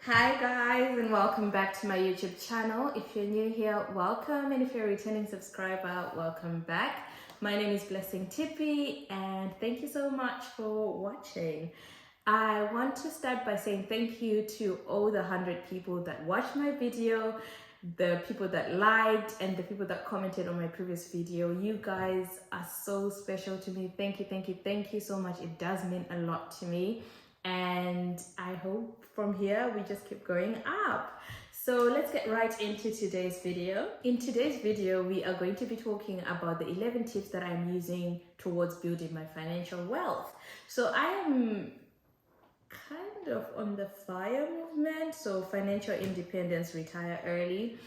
Hi guys, and welcome back to my YouTube channel. If you're new here, welcome, and if you're a returning subscriber, welcome back. My name is Blessing Tipi, and thank you so much for watching. I want to start by saying thank you to all the 100 people that watched my video, the people that liked, and the people that commented on my previous video. You guys are so special to me. Thank you so much. It does mean a lot to me, and I hope from here we just keep going up. So let's get right into today's video. In today's video, we are going to be talking about the 11 tips that I'm using towards building my financial wealth. So I am kind of on the FIRE movement, so financial independence, retire early.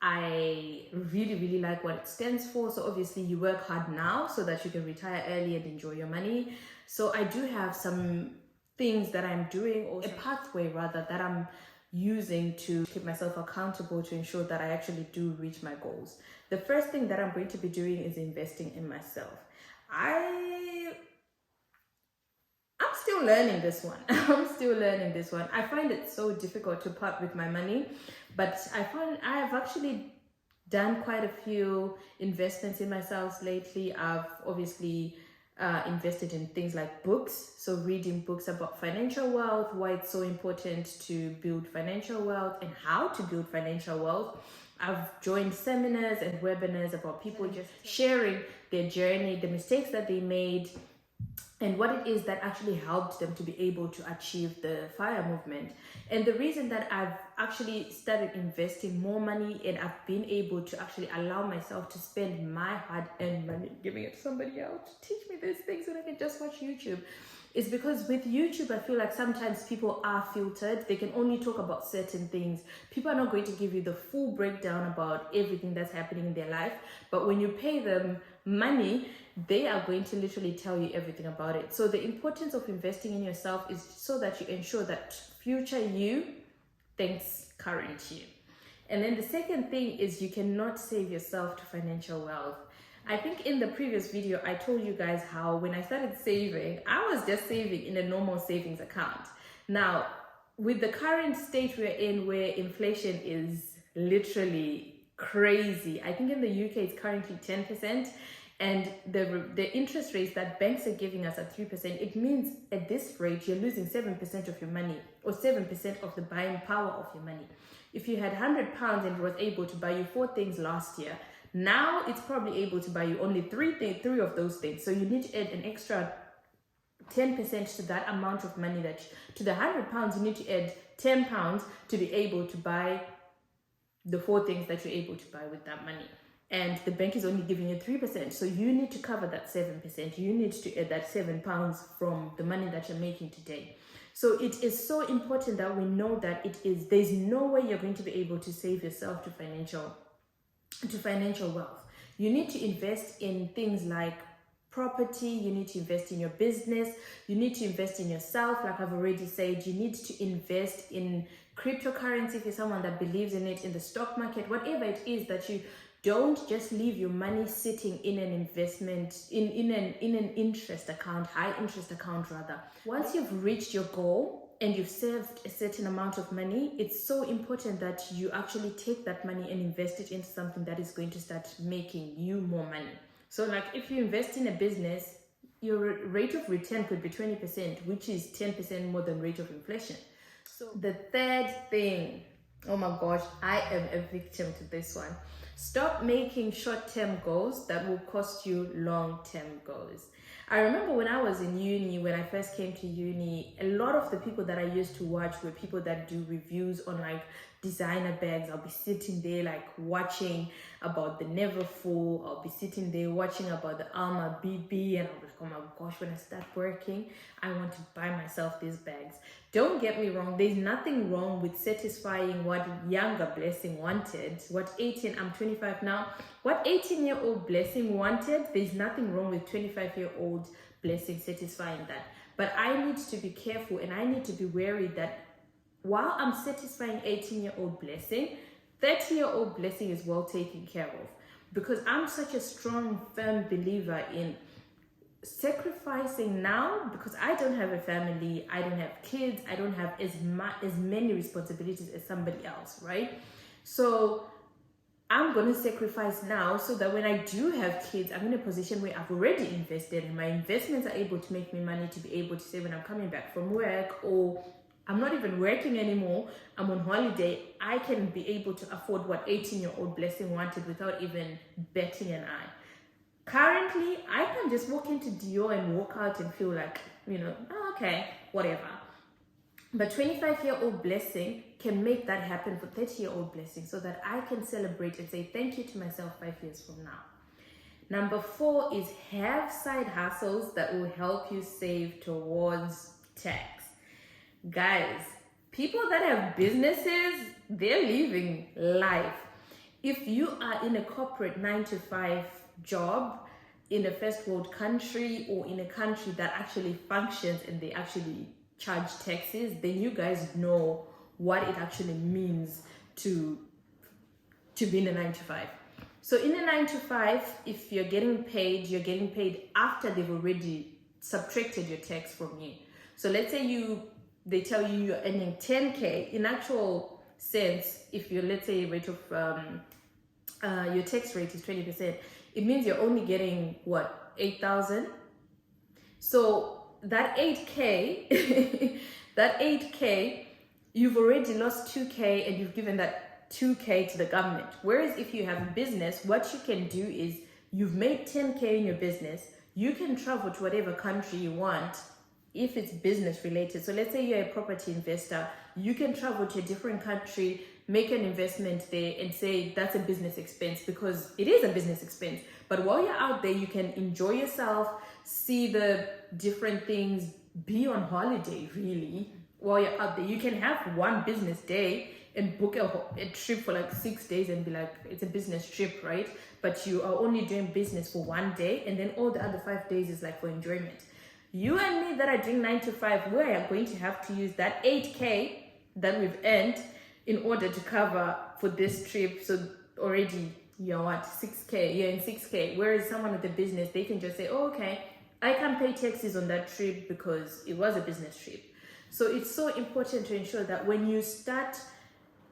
I really like what it stands for. So obviously you work hard now so that you can retire early and enjoy your money. So I do have some things that I'm doing, or a pathway rather, that I'm using to keep myself accountable to ensure that I actually do reach my goals. The first thing that I'm going to be doing is investing in myself. I'm still learning this one. I find it so difficult to part with my money, but I have actually done quite a few investments in myself lately. I've obviously invested in things like books, so reading books about financial wealth, why it's so important to build financial wealth and how to build financial wealth. I've joined seminars and webinars about people just sharing their journey, the mistakes that they made, and what it is that actually helped them to be able to achieve the FIRE movement. And the reason that I've actually started investing more money and I've been able to actually allow myself to spend my hard-earned money, giving it to somebody else to teach me these things when I can just watch YouTube, is because with YouTube, I feel like sometimes people are filtered. They can only talk about certain things. People are not going to give you the full breakdown about everything that's happening in their life. But when you pay them money, they are going to literally tell you everything about it. So the importance of investing in yourself is so that you ensure that future you thanks current you. And then the second thing is you cannot save yourself to financial wealth. I think in the previous video, I told you guys how when I started saving, I was just saving in a normal savings account. Now, with the current state we're in, where inflation is literally crazy, I think in the UK it's currently 10%, and the interest rates that banks are giving us at 3%, it means at this rate, you're losing 7% of your money, or 7% of the buying power of your money. If you had £100 and it was able to buy you 4 things last year, now it's probably able to buy you only three of those things. So you need to add an extra 10% to that amount of money, that to the £100, you need to add £10 to be able to buy the 4 things that you're able to buy with that money. And the bank is only giving you 3%. So you need to cover that 7%. You need to add that £7 from the money that you're making today. So it is so important that we know that there's no way you're going to be able to save yourself to financial wealth. You need to invest in things like property, you need to invest in your business, you need to invest in yourself, like I've already said. You need to invest in cryptocurrency if you're someone that believes in it, in the stock market, whatever it is, that you don't just leave your money sitting in an investment, in an interest account, high interest account rather. Once you've reached your goal and you've saved a certain amount of money, it's so important that you actually take that money and invest it into something that is going to start making you more money. So like if you invest in a business, your rate of return could be 20%, which is 10% more than rate of inflation. So the third thing, oh my gosh, I am a victim to this one. Stop making short-term goals that will cost you long-term goals. I remember when I was in uni, when I first came to uni, a lot of the people that I used to watch were people that do reviews on like designer bags. I'll be sitting there like watching about the Neverfull. I'll be sitting there watching about the Alma BB, and I'll be like, oh my gosh, when I start working, I want to buy myself these bags. Don't get me wrong, there's nothing wrong with satisfying what younger Blessing wanted. I'm 25 now. What 18-year-old Blessing wanted, there's nothing wrong with 25-year-old Blessing satisfying that. But I need to be careful, and I need to be wary that while I'm satisfying 18-year-old Blessing, 30-year-old Blessing is well taken care of. Because I'm such a strong, firm believer in sacrificing now, because I don't have a family, I don't have kids, I don't have as many responsibilities as somebody else, right? So I'm going to sacrifice now so that when I do have kids, I'm in a position where I've already invested and my investments are able to make me money to be able to say when I'm coming back from work, or I'm not even working anymore, I'm on holiday, I can be able to afford what 18-year-old Blessing wanted without even betting an eye. Currently, I can just walk into Dior and walk out and feel like, oh, okay, whatever. But 25-year-old Blessing can make that happen for 30-year-old Blessing, so that I can celebrate and say thank you to myself 5 years from now. Number 4 is have side hustles that will help you save towards tax. Guys, people that have businesses, they're living life. If you are in a corporate 9-to-5 job in a first world country, or in a country that actually functions and they actually charge taxes, then you guys know what it actually means to be in a 9-to-5. So in a 9-to-5, if you're getting paid after they've already subtracted your tax from you. So let's say they tell you you're earning 10K. In actual sense, if your, let's say, rate of your tax rate is 20%, it means you're only getting what, 8,000. So that 8K, you've already lost 2K, and you've given that 2K to the government. Whereas if you have a business, what you can do is you've made 10K in your business. You can travel to whatever country you want if it's business related. So let's say you're a property investor, you can travel to a different country, make an investment there, and say that's a business expense, because it is a business expense. But while you're out there, you can enjoy yourself, see the different things, be on holiday really while you're out there. You can have one business day and book a trip for like 6 days and be like, it's a business trip, right? But you are only doing business for one day, and then all the other 5 days is like for enjoyment. You and me that are doing 9-to-5, we are going to have to use that 8K that we've earned in order to cover for this trip. So already you're what, 6K, you're in 6K. Whereas someone with a business, they can just say, oh, okay, I can pay taxes on that trip because it was a business trip. So it's so important to ensure that when you start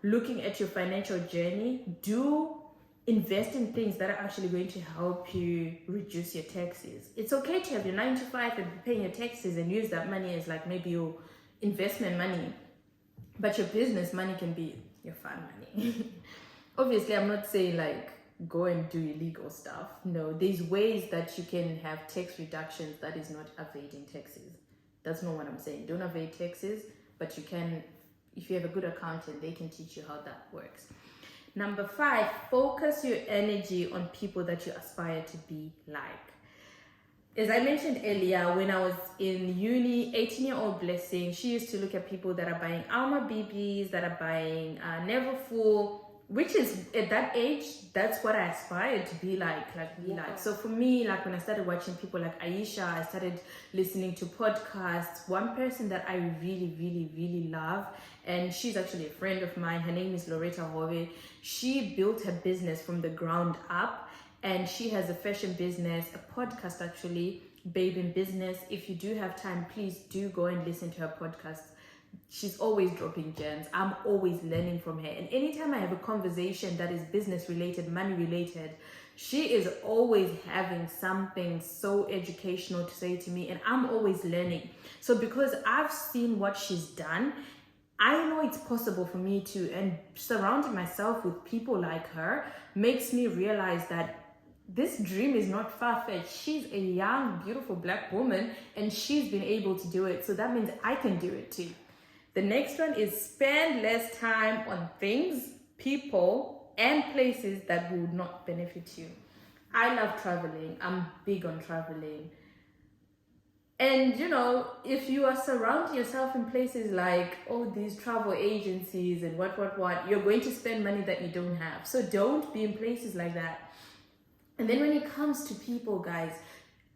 looking at your financial journey, do invest in things that are actually going to help you reduce your taxes. It's okay to have your 9-to-5 and be paying your taxes and use that money as like maybe your investment money, but your business money can be your fun money. Obviously, I'm not saying like go and do illegal stuff. No, there's ways that you can have tax reductions that is not evading taxes. That's not what I'm saying. Don't evade taxes, but you can, if you have a good accountant, they can teach you how that works. Number 5, focus your energy on people that you aspire to be like. As I mentioned earlier, when I was in uni, 18-year-old Blessing, she used to look at people that are buying Alma BBs, that are buying Neverfull, which is at that age, that's what I aspired to be like. So for me, like when I started watching people like Aisha, I started listening to podcasts. One person that I really, really, really love, and she's actually a friend of mine, her name is Loretta Hove. She built her business from the ground up, and she has a fashion business, a podcast actually, Babe in Business. If you do have time, please do go and listen to her podcast. She's always dropping gems. I'm always learning from her. And anytime I have a conversation that is business related, money related, she is always having something so educational to say to me, and I'm always learning. So because I've seen what she's done, I know it's possible for me to, and surrounding myself with people like her makes me realize that this dream is not far-fetched. She's a young, beautiful Black woman, and she's been able to do it. So that means I can do it too. The next one is spend less time on things, people, and places that will not benefit you. I love traveling. I'm big on traveling. And if you are surrounding yourself in places like all these travel agencies and what, you're going to spend money that you don't have. So don't be in places like that. And then when it comes to people, guys,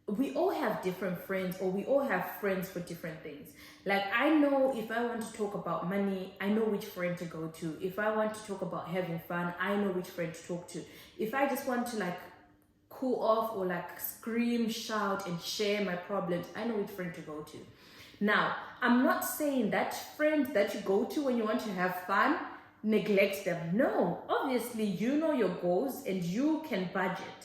we all have different friends, or we all have friends for different things. Like I know if I want to talk about money, I know which friend to go to. If I want to talk about having fun, I know which friend to talk to. If I just want to like cool off or like scream, shout, and share my problems, I know which friend to go to. Now, I'm not saying that friend that you go to when you want to have fun, neglect them. No, obviously you know your goals and you can budget.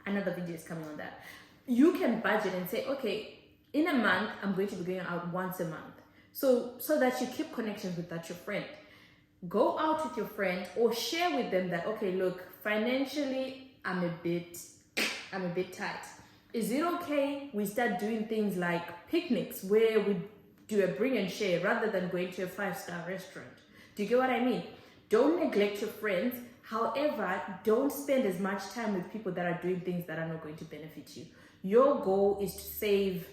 Another video is coming on that. You can budget and say, okay, in a month, I'm going to be going out once a month. So that you keep connections with that your friend. Go out with your friend or share with them that, okay, look, financially, I'm a bit tight. Is it okay we start doing things like picnics where we do a bring and share rather than going to a 5-star restaurant? Do you get what I mean? Don't neglect your friends. However, don't spend as much time with people that are doing things that are not going to benefit you. Your goal is to save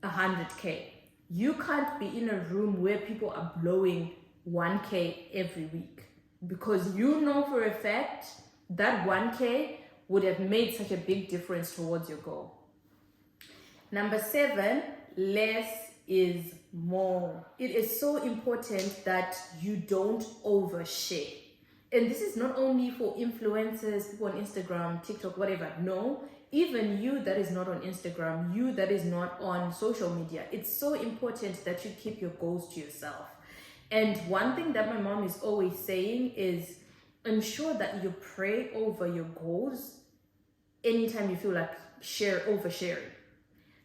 100K. You can't be in a room where people are blowing 1K every week, because you know for a fact that 1K would have made such a big difference towards your goal. Number 7, less is more. It is so important that you don't overshare. And this is not only for influencers, people on Instagram, TikTok, whatever. No, even you that is not on Instagram, you that is not on social media, it's so important that you keep your goals to yourself. And one thing that my mom is always saying is ensure that you pray over your goals anytime you feel like oversharing.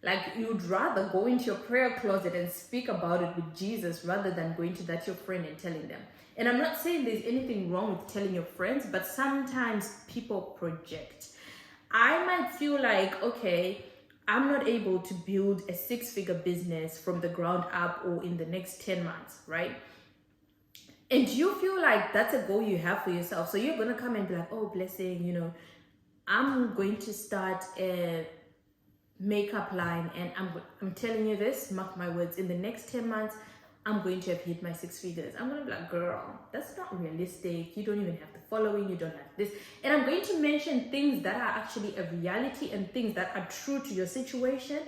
Like, you'd rather go into your prayer closet and speak about it with Jesus rather than going to that your friend and telling them. And I'm not saying there's anything wrong with telling your friends, but sometimes people project. I might feel like, okay, I'm not able to build a 6-figure business from the ground up or in the next 10 months, right? And you feel like that's a goal you have for yourself. So you're going to come and be like, oh, blessing, I'm going to start a makeup line, and I'm telling you this, mark my words, in the next 10 months, I'm going to have hit my 6 figures. I'm going to be like, girl, that's not realistic. You don't even have the following. You don't have this. And I'm going to mention things that are actually a reality and things that are true to your situation.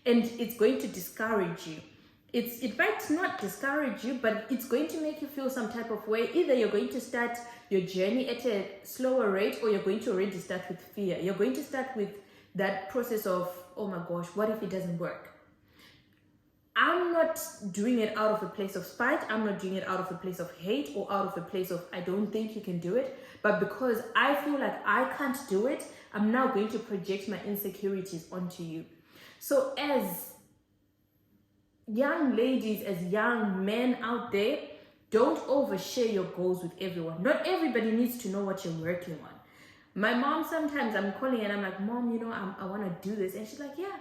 And it's going to discourage you. It might not discourage you, but it's going to make you feel some type of way. Either you're going to start your journey at a slower rate, or you're going to already start with fear. You're going to start with that process of, oh my gosh, what if it doesn't work? I'm not doing it out of a place of spite. I'm not doing it out of a place of hate or out of a place of I don't think you can do it. But because I feel like I can't do it, I'm now going to project my insecurities onto you. So as young ladies, as young men out there, don't overshare your goals with everyone. Not everybody needs to know what you're working on. My mom, sometimes I'm calling and I'm like, Mom, I want to do this. And she's like, yeah,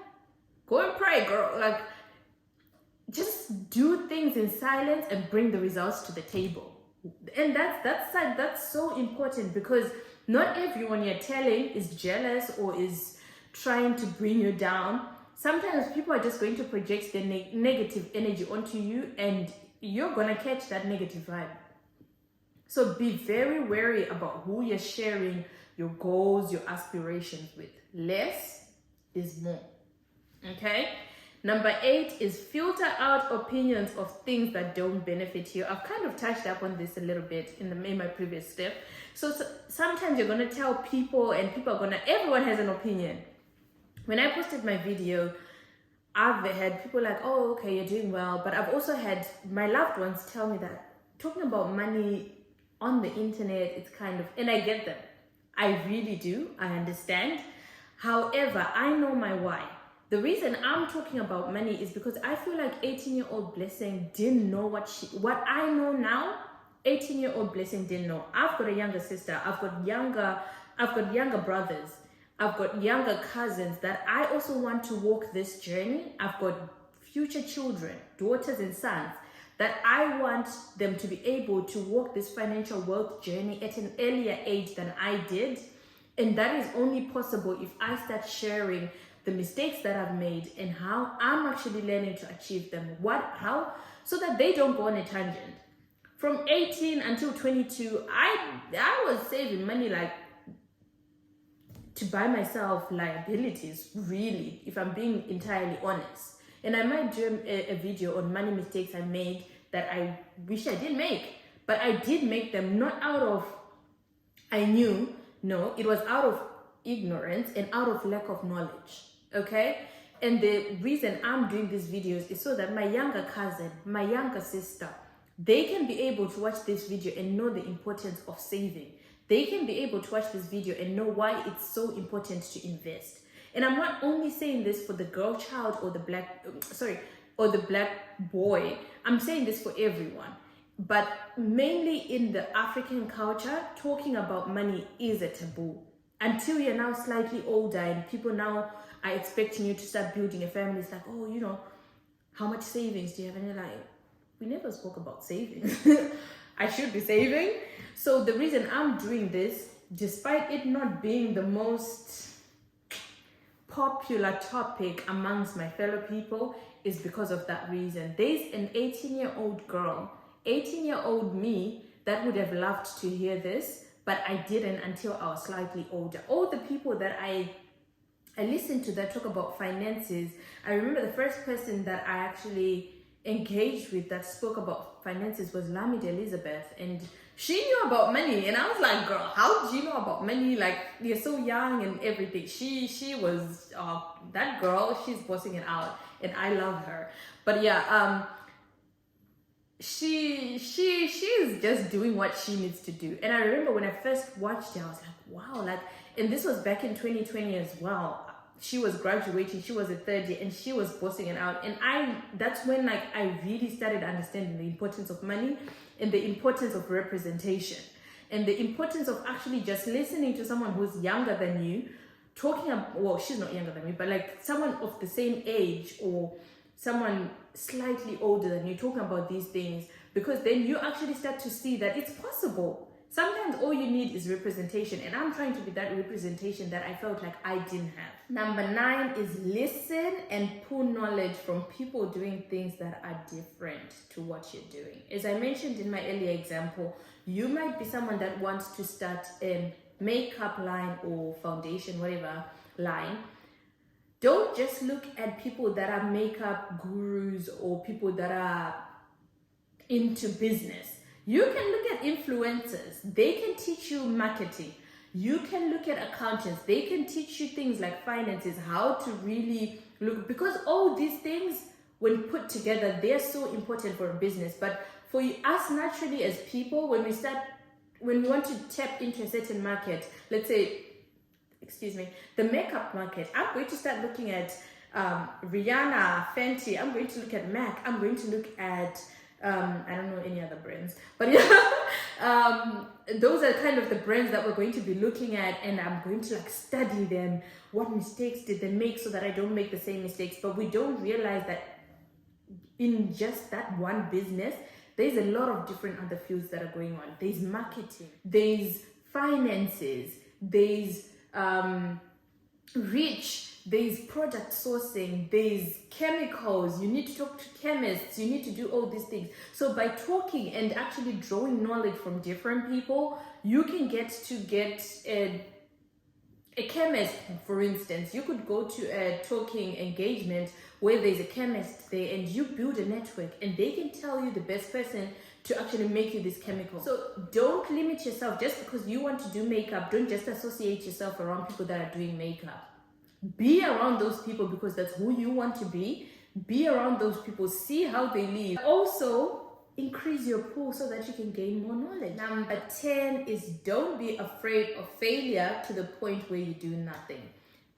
go and pray, girl. Like, just do things in silence and bring the results to the table. And that's so important, because not everyone you're telling is jealous or is trying to bring you down. Sometimes people are just going to project their negative energy onto you, and you're going to catch that negative vibe. So be very wary about who you're sharing your goals, your aspirations with. Less is more. Okay? Number 8 is filter out opinions of things that don't benefit you. I've kind of touched up on this a little bit in my previous step. So sometimes you're going to tell people, and people are everyone has an opinion. When I posted my video, I've had people like, oh, okay, you're doing well. But I've also had my loved ones tell me that talking about money on the internet, it's kind of, and I get them. I really do. I understand. However, I know my why. The reason I'm talking about money is because I feel like 18-year-old Blessing didn't know what I know now. 18-year-old Blessing didn't know. I've got a younger sister. I've got younger brothers. I've got younger cousins that I also want to walk this journey. I've got future children, daughters and sons, that I want them to be able to walk this financial wealth journey at an earlier age than I did. And that is only possible if I start sharing the mistakes that I've made and how I'm actually learning to achieve them. How? So that they don't go on a tangent. From 18 until 22, I was saving money like to buy myself liabilities, really, if I'm being entirely honest. And I might do a video on money mistakes I made that I wish I didn't make. But I did make them, not out of I knew. No, it was out of ignorance and out of lack of knowledge, okay? And the reason I'm doing these videos is so that my younger cousin, my younger sister, they can be able to watch this video and know the importance of saving. They can be able to watch this video and know why it's so important to invest. And I'm not only saying this for the girl child or the black boy. I'm saying this for everyone. But mainly in the African culture, talking about money is a taboo. Until you're now slightly older and people now are expecting you to start building a family. It's like, oh, you know, how much savings do you have? And you're like, we never spoke about saving. I should be saving. So the reason I'm doing this, despite it not being the most popular topic amongst my fellow people, is because of that reason. There's an 18-year-old girl, 18-year-old me, that would have loved to hear this, but I didn't until I was slightly older. All the people that I listened to that talk about finances, I remember the first person that I actually engaged with that spoke about finances was Lamide Elizabeth, and she knew about money, and I was like, girl, how do you know about money? Like, you're so young and everything. She was that girl, she's bossing it out, and I love her. But yeah, she's just doing what she needs to do. And I remember when I first watched it, I was like, wow, like, and this was back in 2020 as well. She was graduating, she was a third year, and she was bossing it out. And that's when like I really started understanding the importance of money and the importance of representation and the importance of actually just listening to someone who's younger than you talking about, well, she's not younger than me, but like someone of the same age or someone slightly older than you talking about these things, because then you actually start to see that it's possible. Sometimes all you need is representation, and I'm trying to be that representation that I felt like I didn't have. Number 9 is listen and pull knowledge from people doing things that are different to what you're doing. As I mentioned in my earlier example, you might be someone that wants to start a makeup line or foundation, whatever line. Don't just look at people that are makeup gurus or people that are into business. You can look at influencers. They can teach you marketing. You can look at accountants. They can teach you things like finances, how to really look, because all these things, when put together, they're so important for a business. But for us naturally as people, when we want to tap into a certain market, let's say, the makeup market, I'm going to start looking at Rihanna, Fenty. I'm going to look at MAC. I'm going to look at I don't know any other brands, but yeah, those are kind of the brands that we're going to be looking at, and I'm going to like study them. What mistakes did they make so that I don't make the same mistakes? But we don't realize that in just that one business, there's a lot of different other fields that are going on. There's marketing, there's finances, there's there's product sourcing, there's chemicals, you need to talk to chemists, you need to do all these things. So by talking and actually drawing knowledge from different people, you can get a chemist, for instance. You could go to a talking engagement where there's a chemist there, and you build a network, and they can tell you the best person to actually make you this chemical. So don't limit yourself just because you want to do makeup. Don't just associate yourself around people that are doing makeup. Be around those people because that's who you want to be. Be around those people, see how they live. Also, increase your pool so that you can gain more knowledge. Number 10 is don't be afraid of failure to the point where you do nothing.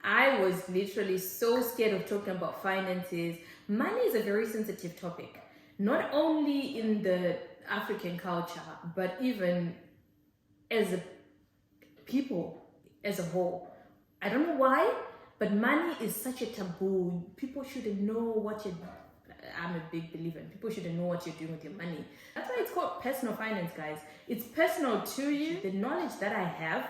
I was literally so scared of talking about finances. Money is a very sensitive topic, not only in the African culture, but even as a people as a whole. I don't know why, but money is such a taboo. People shouldn't know what you're... I'm a big believer in people shouldn't know what you're doing with your money. That's why it's called personal finance, guys. It's personal to you. The knowledge that I have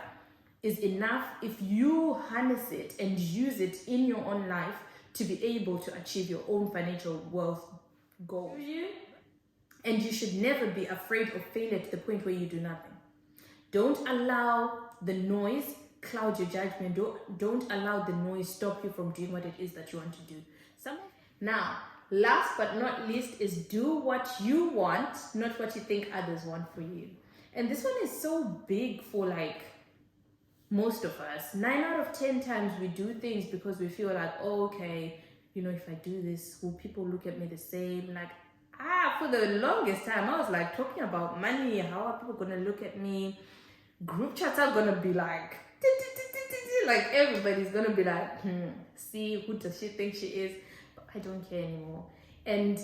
is enough if you harness it and use it in your own life to be able to achieve your own financial wealth goals. And you should never be afraid of failure to the point where you do nothing. Don't allow the noise cloud your judgment. Don't allow the noise stop you from doing what it is that you want to do. Now, last but not least is do what you want, not what you think others want for you. And this one is so big for like most of us, 9 out of 10 times we do things because we feel like, oh, okay, you know, if I do this, will people look at me the same? Like, for the longest time, I was like talking about money. How are people gonna look at me? Group chats are gonna be like, like everybody's gonna be like, see, who does she think she is? But I don't care anymore. And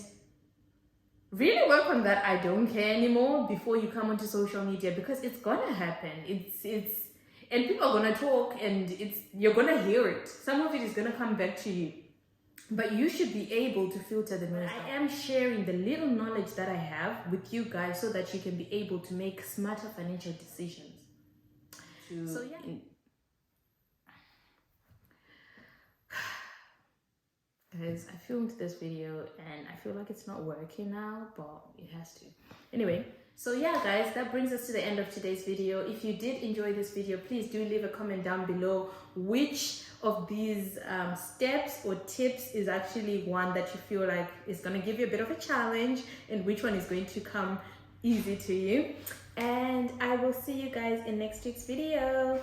really work on that I don't care anymore before you come onto social media, because it's gonna happen. And people are gonna talk, and you're gonna hear it. Some of it is gonna come back to you. But you should be able to filter the noise. I am sharing the little knowledge that I have with you guys so that you can be able to make smarter financial decisions. So yeah. Guys, I filmed this video and I feel like it's not working now, but it has to. Anyway, so yeah guys, that brings us to the end of today's video. If you did enjoy this video, please do leave a comment down below which of these steps or tips is actually one that you feel like is going to give you a bit of a challenge, and which one is going to come easy to you. And I will see you guys in next week's video.